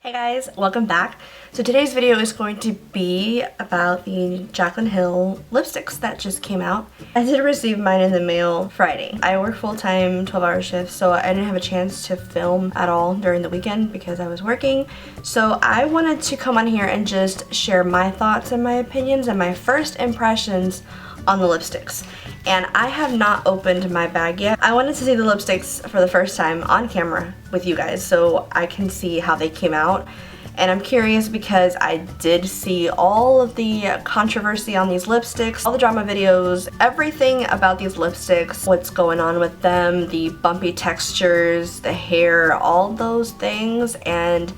Hey guys, welcome back. So today's video is going to be about the Jaclyn Hill lipsticks that just came out. I did receive mine in the mail Friday. I work full-time 12-hour shifts, so I didn't have a chance to film at all during the weekend because I was working. So I wanted to come on here and just share my thoughts and my opinions and my first impressions on the lipsticks. And I have not opened my bag yet. I wanted to see the lipsticks for the first time on camera with you guys so I can see how they came out. And I'm curious because I did see all of the controversy on these lipsticks, all the drama videos, everything about these lipsticks, what's going on with them, the bumpy textures, the hair, all those things. And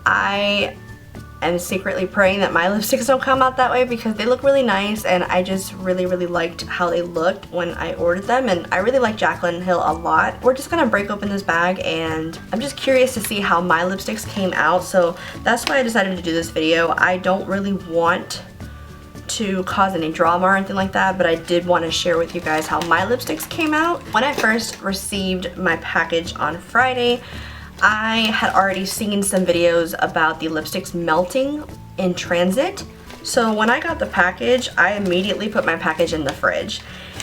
I am secretly praying that my lipsticks don't come out that way because they look really nice, and I just really liked how they looked when I ordered them, and I really like Jaclyn Hill a lot. We're just gonna break open this bag and I'm just curious to see how my lipsticks came out, so that's why I decided to do this video. I don't really want to cause any drama or anything like that, but I did want to share with you guys how my lipsticks came out. When I first received my package on Friday, I had already seen some videos about the lipsticks melting in transit. So when I got the package, I immediately put my package in the fridge.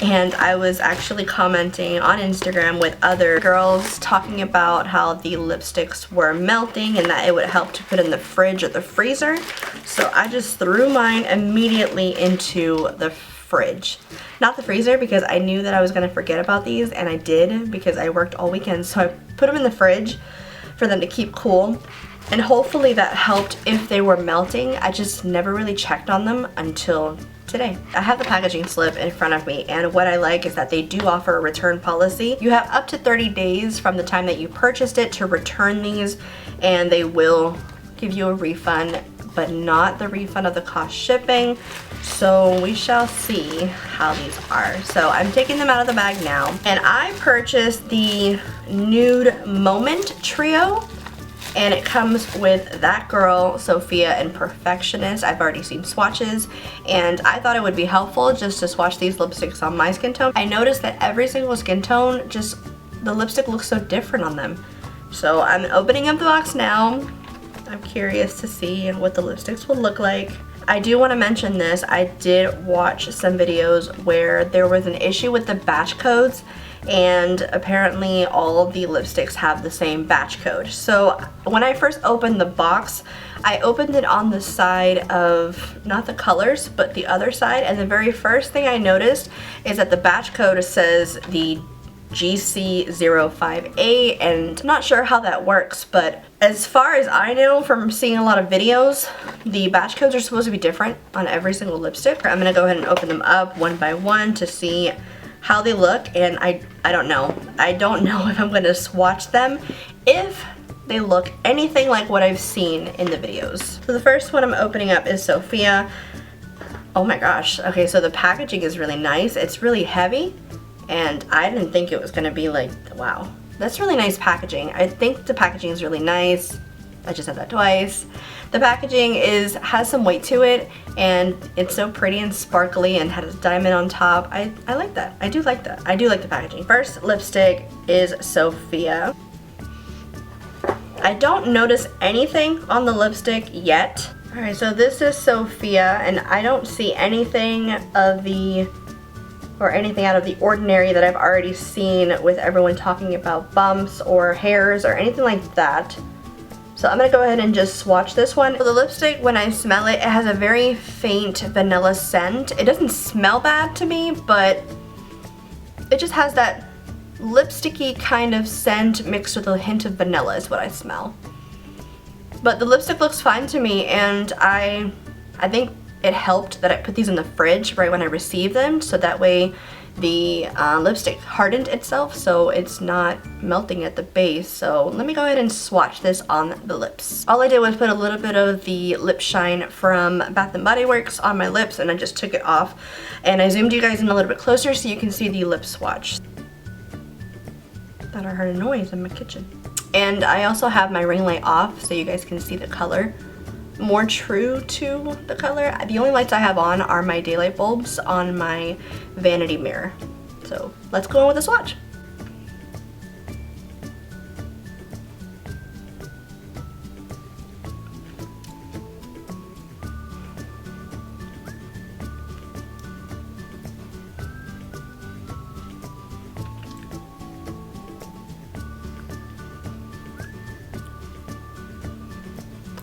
And I was actually commenting on Instagram with other girls talking about how the lipsticks were melting and that it would help to put in the fridge or the freezer. So I just threw mine immediately into the fridge. Not the freezer, because I knew that I was going to forget about these, and I did because I worked all weekend. So I put them in the fridge for them to keep cool, and hopefully that helped if they were melting. I just never really checked on them until today. I have the packaging slip in front of me, and what I like is that they do offer a return policy. You have up to 30 days from the time that you purchased it to return these, and they will give you a refund, but not the refund of the cost shipping. So we shall see how these are. So I'm taking them out of the bag now, and I purchased the Nude Moment Trio, and it comes with That Girl, Sophia, and Perfectionist. I've already seen swatches, and I thought it would be helpful just to swatch these lipsticks on my skin tone. I noticed that every single skin tone, just the lipstick looks so different on them. So I'm opening up the box now. I'm curious to see what the lipsticks will look like. I do want to mention this. I did watch some videos where there was an issue with the batch codes, and apparently all of the lipsticks have the same batch code. So when I first opened the box, I opened it on the side of not the colors but the other side, and the very first thing I noticed is that the batch code says the GC05A, and I'm not sure how that works, but as far as I know from seeing a lot of videos, the batch codes are supposed to be different on every single lipstick. I'm gonna go ahead and open them up one by one to see how they look, and I don't know. I don't know if I'm gonna swatch them if they look anything like what I've seen in the videos. So the first one I'm opening up is Sophia. Oh my gosh. Okay, so the packaging is really nice. It's really heavy, and I didn't think it was gonna be like, wow. That's really nice packaging. I think the packaging is really nice. I just said that twice. The packaging has some weight to it, and it's so pretty and sparkly and has a diamond on top. I like that. I do like that. I do like the packaging. First lipstick is Sophia. I don't notice anything on the lipstick yet. Alright, so this is Sophia, and I don't see anything of the anything out of the ordinary that I've already seen with everyone talking about bumps or hairs or anything like that. So I'm gonna go ahead and just swatch this one. So the lipstick, when I smell it, it has a very faint vanilla scent. It doesn't smell bad to me, but it just has that lipsticky kind of scent mixed with a hint of vanilla is what I smell. But the lipstick looks fine to me, and I think it helped that I put these in the fridge right when I received them, so that way the lipstick hardened itself so it's not melting at the base. So let me go ahead and swatch this on the lips. All I did was put a little bit of the lip shine from Bath & Body Works on my lips, and I just took it off, and I zoomed you guys in a little bit closer so you can see the lip swatch. Thought I heard a noise in my kitchen. And I also have my ring light off so you guys can see the color more true to the color. The only lights I have on are my daylight bulbs on my vanity mirror. So let's go on with the swatch.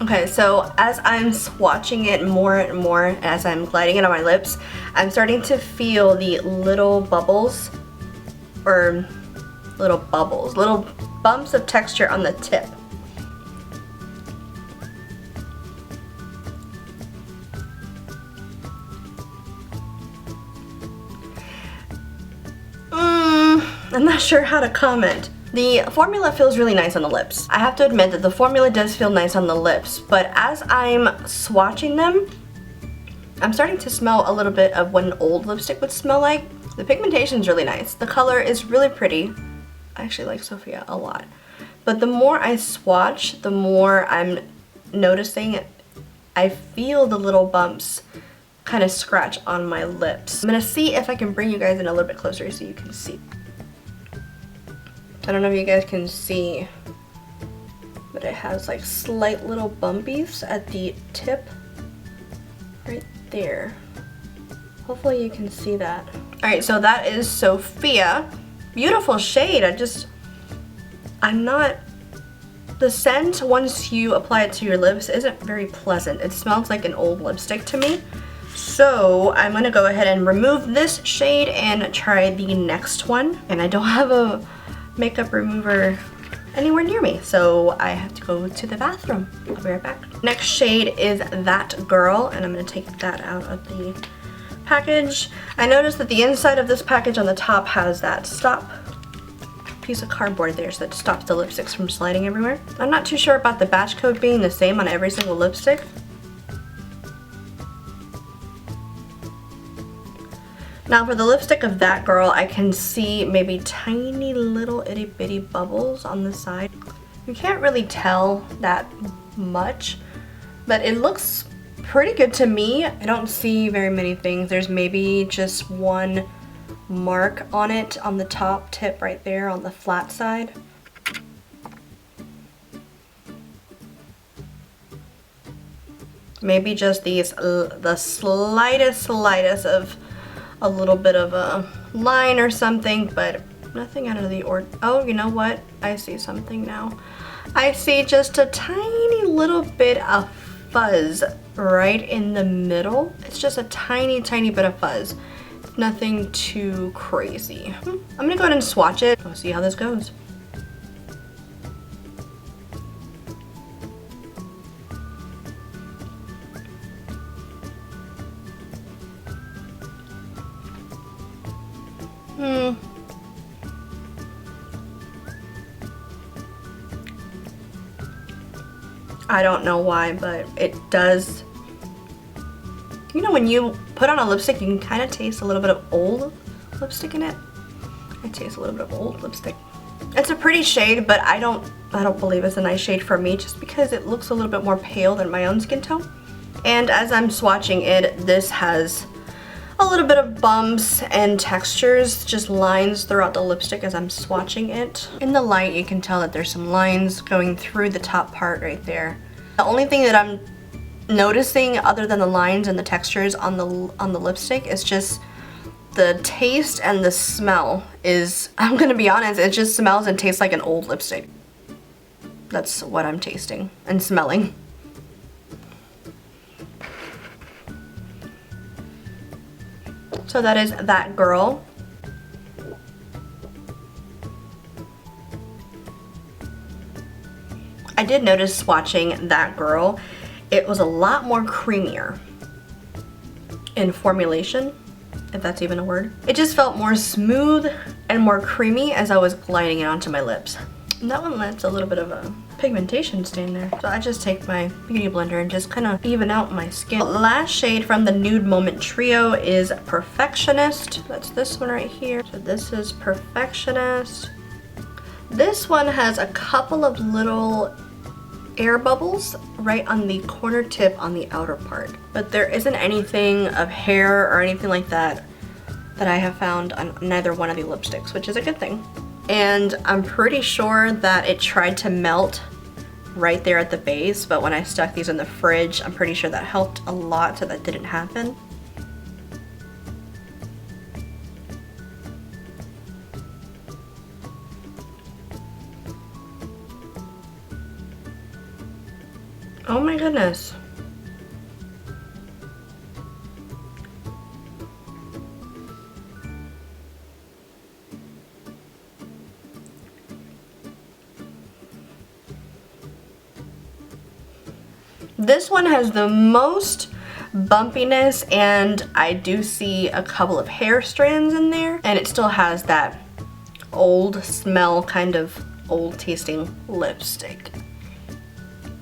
Okay, so as I'm swatching it more and more, as I'm gliding it on my lips, I'm starting to feel the little bubbles, or little bumps of texture on the tip. I'm not sure how to comment. The formula feels really nice on the lips. I have to admit that the formula does feel nice on the lips, but as I'm swatching them, I'm starting to smell a little bit of what an old lipstick would smell like. The pigmentation is really nice. The color is really pretty. I actually like Sophia a lot. But the more I swatch, the more I'm noticing I feel the little bumps kind of scratch on my lips. I'm gonna see if I can bring you guys in a little bit closer so you can see. I don't know if you guys can see, but it has like slight little bumpies at the tip right there. Hopefully you can see that. Alright, so that is Sophia. Beautiful shade. The scent, once you apply it to your lips, isn't very pleasant. It smells like an old lipstick to me. So I'm gonna go ahead and remove this shade and try the next one. And I don't have a makeup remover anywhere near me, so I have to go to the bathroom. I'll be right back. Next shade is That Girl, and I'm gonna take that out of the package. I noticed that the inside of this package on the top has that stop piece of cardboard there, so that stops the lipsticks from sliding everywhere. I'm not too sure about the batch code being the same on every single lipstick. Now for the lipstick of That Girl, I can see maybe tiny little itty bitty bubbles on the side. You can't really tell that much, but it looks pretty good to me. I don't see very many things. There's maybe just one mark on it on the top tip right there on the flat side. Maybe just these, the slightest of a little bit of a line or something, but nothing out of the ordinary. Oh, you know what? I see something now. I see just a tiny little bit of fuzz right in the middle. It's just a tiny bit of fuzz. Nothing too crazy. I'm gonna go ahead and swatch it. We'll see how this goes. I don't know why, but it does. You know, when you put on a lipstick, you can kind of taste a little bit of old lipstick in it. I taste a little bit of old lipstick. It's a pretty shade, but I don't believe it's a nice shade for me, just because it looks a little bit more pale than my own skin tone. And as I'm swatching it, this has a little bit of bumps and textures, just lines throughout the lipstick as I'm swatching it. In the light, you can tell that there's some lines going through the top part right there. The only thing that I'm noticing other than the lines and the textures on the lipstick is just the taste and the smell is, I'm gonna be honest, it just smells and tastes like an old lipstick. That's what I'm tasting and smelling. So that is That Girl. I did notice swatching That Girl, it was a lot more creamier in formulation, if that's even a word. It just felt more smooth and more creamy as I was gliding it onto my lips. And that one left a little bit of a pigmentation stain there. So I just take my beauty blender and just kind of even out my skin. Last shade from the Nude Moment Trio is Perfectionist. That's this one right here. So this is Perfectionist. This one has a couple of little air bubbles right on the corner tip on the outer part. But there isn't anything of hair or anything like that that I have found on neither one of the lipsticks, which is a good thing. And I'm pretty sure that it tried to melt right there at the base, but when I stuck these in the fridge, I'm pretty sure that helped a lot, so that didn't happen. Oh my goodness. This one has the most bumpiness, and I do see a couple of hair strands in there, and it still has that old smell, kind of old tasting lipstick,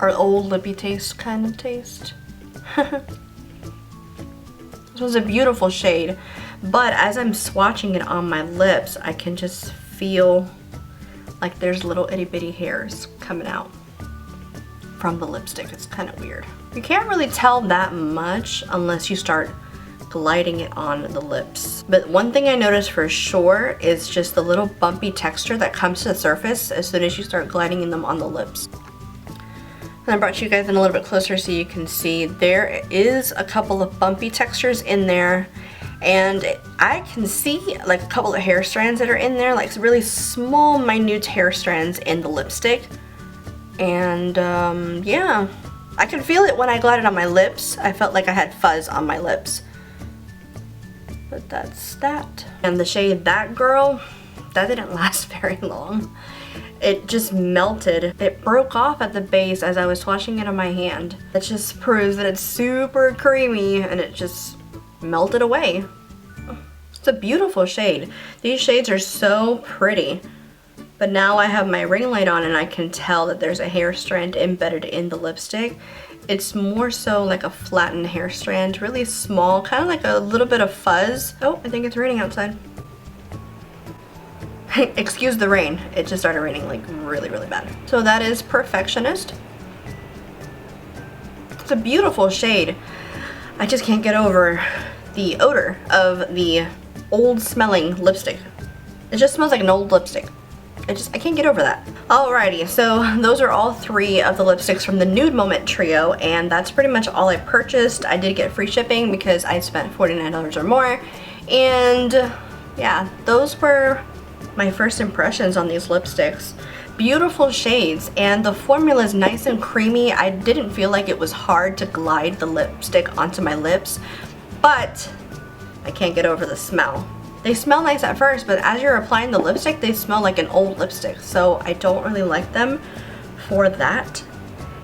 or old lippy taste kind of taste. This was a beautiful shade, but as I'm swatching it on my lips, I can just feel like there's little itty bitty hairs coming out from the lipstick. It's kind of weird. You can't really tell that much unless you start gliding it on the lips. But one thing I noticed for sure is just the little bumpy texture that comes to the surface as soon as you start gliding them on the lips. And I brought you guys in a little bit closer so you can see there is a couple of bumpy textures in there, and I can see like a couple of hair strands that are in there, like really small minute hair strands in the lipstick. And yeah, I can feel it when I glided on my lips. I felt like I had fuzz on my lips. But that's that. And the shade That Girl, that didn't last very long. It just melted. It broke off at the base as I was swatching it on my hand. It just proves that it's super creamy, and it just melted away. It's a beautiful shade. These shades are so pretty. But now I have my ring light on and I can tell that there's a hair strand embedded in the lipstick. It's more so like a flattened hair strand, really small, kind of like a little bit of fuzz. Oh, I think it's raining outside. Excuse the rain. It just started raining like really, really bad. So that is Perfectionist. It's a beautiful shade. I just can't get over the odor of the old smelling lipstick. It just smells like an old lipstick. I can't get over that. Alrighty, so those are all three of the lipsticks from the Nude Moment trio, and that's pretty much all I purchased. I did get free shipping because I spent $49 or more, and yeah, those were my first impressions on these lipsticks. Beautiful shades, and the formula is nice and creamy. I didn't feel like it was hard to glide the lipstick onto my lips, but I can't get over the smell. They smell nice at first, but as you're applying the lipstick, they smell like an old lipstick, so I don't really like them for that.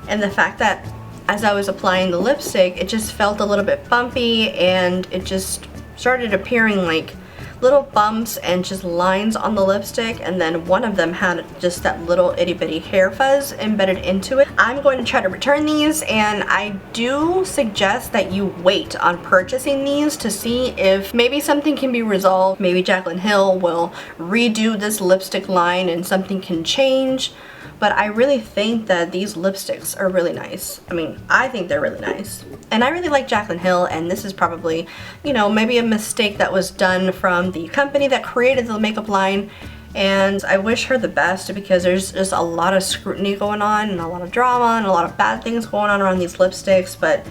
And the fact that as I was applying the lipstick, it just felt a little bit bumpy, and it just started appearing like little bumps and just lines on the lipstick, and then one of them had just that little itty bitty hair fuzz embedded into it. I'm going to try to return these, and I do suggest that you wait on purchasing these to see if maybe something can be resolved. Maybe Jaclyn Hill will redo this lipstick line and something can change. But I really think that these lipsticks are really nice. I mean, I think they're really nice. And I really like Jaclyn Hill, and this is probably, you know, maybe a mistake that was done from the company that created the makeup line. And I wish her the best because there's just a lot of scrutiny going on and a lot of drama and a lot of bad things going on around these lipsticks. But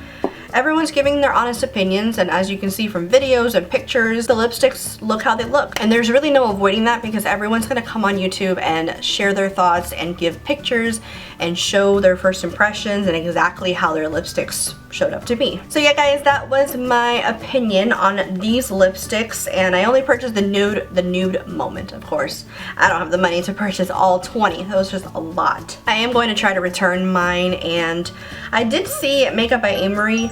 everyone's giving their honest opinions, and as you can see from videos and pictures, the lipsticks look how they look. And there's really no avoiding that because everyone's gonna come on YouTube and share their thoughts and give pictures and show their first impressions and exactly how their lipsticks showed up to be. So yeah guys, that was my opinion on these lipsticks, and I only purchased the Nude Moment, of course. I don't have the money to purchase all 20. That was just a lot. I am going to try to return mine, and I did see Makeup by Amory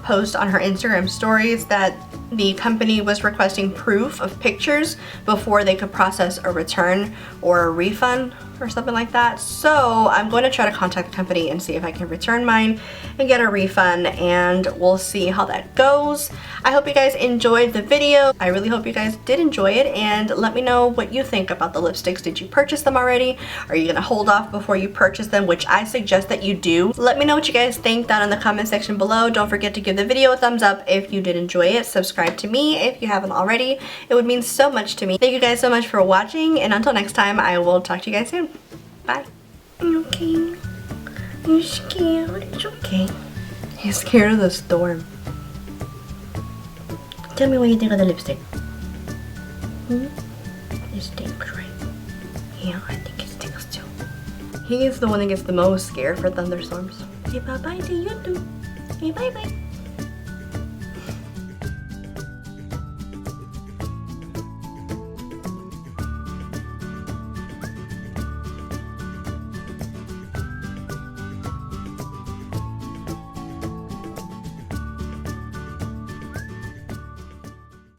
post on her Instagram stories that the company was requesting proof of pictures before they could process a return or a refund or something like that. So I'm going to try to contact the company and see if I can return mine and get a refund, and we'll see how that goes. I hope you guys enjoyed the video. I really hope you guys did enjoy it, and let me know what you think about the lipsticks. Did you purchase them already? Are you gonna hold off before you purchase them, which I suggest that you do? Let me know what you guys think down in the comment section below. Don't forget to give the video a thumbs up if you did enjoy it. Subscribe to me if you haven't already. It would mean so much to me. Thank you guys so much for watching, and until next time, I will talk to you guys soon. Bye. Okay. You're scared. It's okay. You're scared of the storm. Tell me what you think of the lipstick. It stinks, right? Yeah, I think it stinks too. He is the one that gets the most scared for thunderstorms. Okay, bye-bye to you too. Okay, bye-bye.